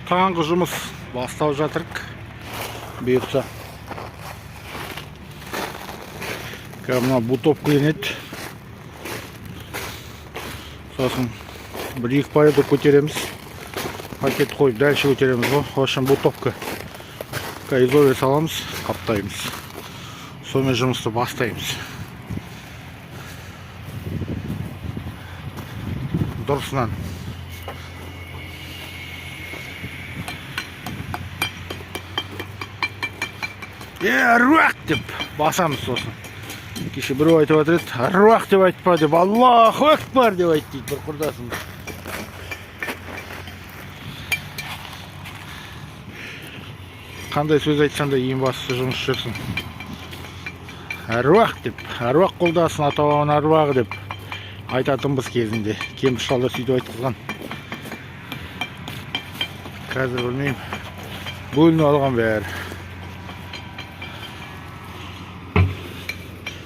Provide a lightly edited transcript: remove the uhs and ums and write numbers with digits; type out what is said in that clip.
Tаңғы жұмыс бастау жатырық. Бұйырса. Мына бутовка енеді. Сосын бір-екі пайда көтереміз. Пакет қойып дальше көтереміз ғой. В общем, бутовка. Изолер саламыз, қаптаймыз. Сонымен жұмысты бастаймыз. Дұрысынан. Аруақ деп басамыз сосын. Кеше біреу айтып отыр еді, аруақ деп айтпа деп, Аллаху акбар деп айт дейді бір құрдасымыз. Қандай сөз айтсаң да ең бастысы жұмыс жүрсін. Аруақ деп, аруақ қолдасын, ата-бабаның аруағы деп айтатынбыз кезінде. Кемпір шалдар сөйтіп айтқызған. Қазір білмеймін. Бөлініп алған бәрі.